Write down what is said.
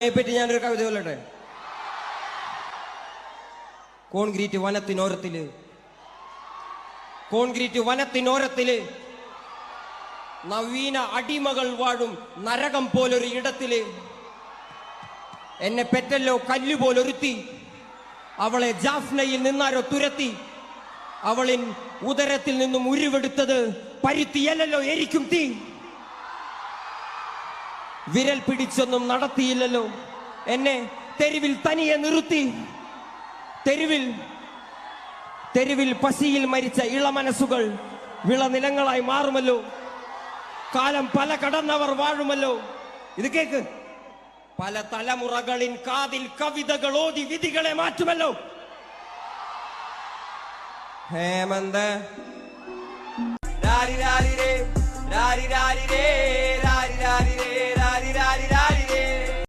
പറ്റി ഞാനൊരു കവിത ചൊല്ലട്ടെ. കോൺക്രീറ്റ് വനത്തിനോരത്തില് നവീന അടിമകൾ വാഴും നരകം പോലൊരു ഇടത്തില് എന്നെ പെറ്റല്ലോ കല്ലുപോലൊരുത്തി, അവളെ ജാഫ്നയിൽ നിന്നാരോ തുരത്തി, അവളിൻ ഉദരത്തിൽ നിന്നും ഉരുവെടുത്തത് പരുത്തിയല്ലോ എരിക്കും തീ. വിരൽ പിടിച്ചൊന്നും നടത്തിയില്ലല്ലോ എന്നെ തെരുവിൽ തനിയെ നിർത്തി. തെരുവിൽ പശിയിൽ മരിച്ച ഇളമനസ്സുകൾ വിളനിലങ്ങളായി മാറുമല്ലോ. കാലം പല കടന്നവർ വാഴുമല്ലോ. ഇത് കേക്ക്, പല തലമുറകളിൻ കാതിൽ കവിതകൾ ഓതി വിധികളെ മാറ്റുമല്ലോ. ഹേമന്ത് രാരി രാരി രേ രാരി രാരി രേ രാരി രാരി രേ